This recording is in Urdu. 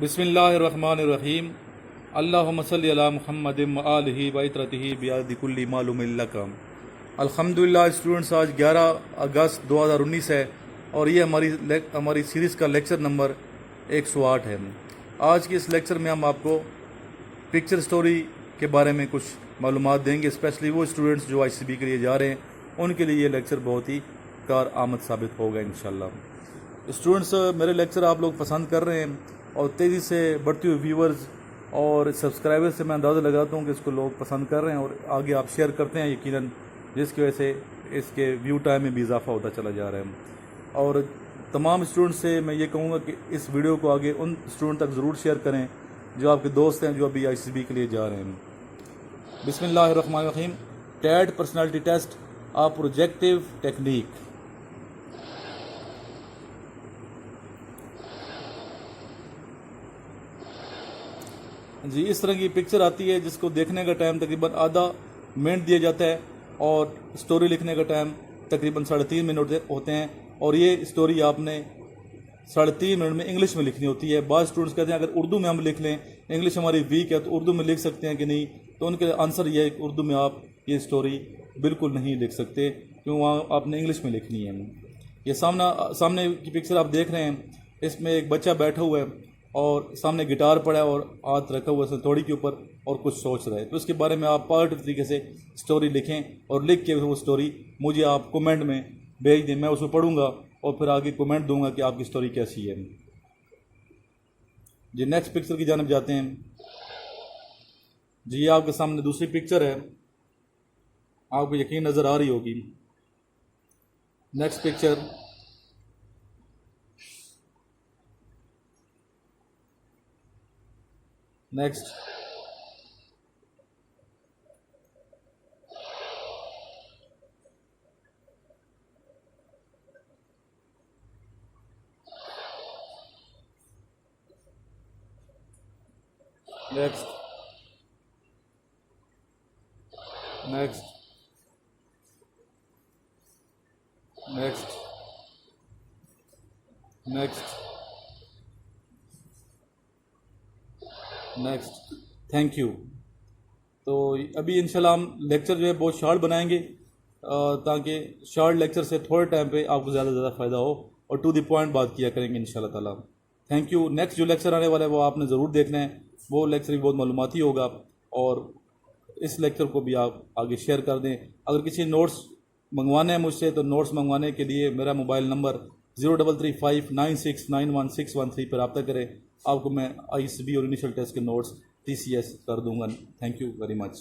بسم اللہ الرحمن الرحیم اللہم صلی علی محمد و آلہ و اطرتہ بیاد کل معلوم لکم۔ الحمدللہ اسٹوڈنٹس، آج 11 اگست 2019 ہے اور یہ ہماری سیریز کا لیکچر نمبر 108 ہے۔ آج کے اس لیکچر میں ہم آپ کو پکچر سٹوری کے بارے میں کچھ معلومات دیں گے، اسپیشلی وہ اسٹوڈنٹس جو آئی سی بی کے لیے جا رہے ہیں ان کے لیے یہ لیکچر بہت ہی کارآمد ثابت ہوگا انشاءاللہ۔ اسٹوڈنٹس، میرے لیکچر آپ لوگ پسند کر رہے ہیں اور تیزی سے بڑھتی ہوئی ویورز اور سبسکرائبر سے میں اندازہ لگاتا ہوں کہ اس کو لوگ پسند کر رہے ہیں اور آگے آپ شیئر کرتے ہیں یقیناً، جس کی وجہ سے اس کے ویو ٹائم میں بھی اضافہ ہوتا چلا جا رہا ہے۔ اور تمام اسٹوڈنٹ سے میں یہ کہوں گا کہ اس ویڈیو کو آگے ان اسٹوڈنٹ تک ضرور شیئر کریں جو آپ کے دوست ہیں جو ابھی آئی سی بی کے لیے جا رہے ہیں۔ بسم اللہ الرحمن الرحیم۔ TAT personality test of projective technique. جی، اس طرح کی پکچر آتی ہے جس کو دیکھنے کا ٹائم تقریباً آدھا منٹ دیا جاتا ہے اور سٹوری لکھنے کا ٹائم تقریباً 3.5 منٹ ہوتے ہیں، اور یہ سٹوری آپ نے 3.5 منٹ میں انگلش میں لکھنی ہوتی ہے۔ بعض اسٹوڈنٹس کہتے ہیں اگر اردو میں ہم لکھ لیں، انگلش ہماری ویک ہے تو اردو میں لکھ سکتے ہیں کہ نہیں، تو ان کے آنسر یہ ہے کہ اردو میں آپ یہ سٹوری بالکل نہیں لکھ سکتے، کیوں وہاں آپ نے انگلش میں لکھنی ہے۔ یہ سامنے کی پکچر آپ دیکھ رہے ہیں، اس میں ایک بچہ بیٹھا ہوا ہے اور سامنے گٹار پڑا ہے اور ہاتھ رکھا ہوا ہے ہتھوڑی کے اوپر اور کچھ سوچ رہا ہے، تو اس کے بارے میں آپ پازیٹیو طریقے سے سٹوری لکھیں اور لکھ کے وہ سٹوری مجھے آپ کومنٹ میں بھیج دیں، میں اس کو پڑھوں گا اور پھر آگے کومنٹ دوں گا کہ آپ کی سٹوری کیسی ہے۔ جی، نیکسٹ پکچر کی جانب جاتے ہیں۔ جی، آپ کے سامنے دوسری پکچر ہے، آپ کو یقین نظر آ رہی ہوگی۔ Next picture. Next. Next. Next. Next. Next. Next. Thank you. تو ابھی انشاءاللہ ہم لیکچر جو ہے بہت شارٹ بنائیں گے تاکہ شارٹ لیکچر سے تھوڑے ٹائم پہ آپ کو زیادہ سے زیادہ فائدہ ہو اور ٹو دی پوائنٹ بات کیا کریں گے انشاءاللہ تعالیٰ۔ Thank you. نیکسٹ جو لیکچر آنے والا ہے وہ آپ نے ضرور دیکھنا ہے، وہ لیکچر بھی بہت معلوماتی ہوگا، اور اس لیکچر کو بھی آپ آگے شیئر کر دیں۔ اگر کسی نوٹس منگوانے ہیں مجھ سے تو نوٹس منگوانے کے لیے میرا موبائل نمبر 033596916113 پر رابطہ کریں، آپ کو میں آئی سی بی اور انیشل ٹیسٹ کے نوٹس TCS کر دوں گا۔ Thank you very much.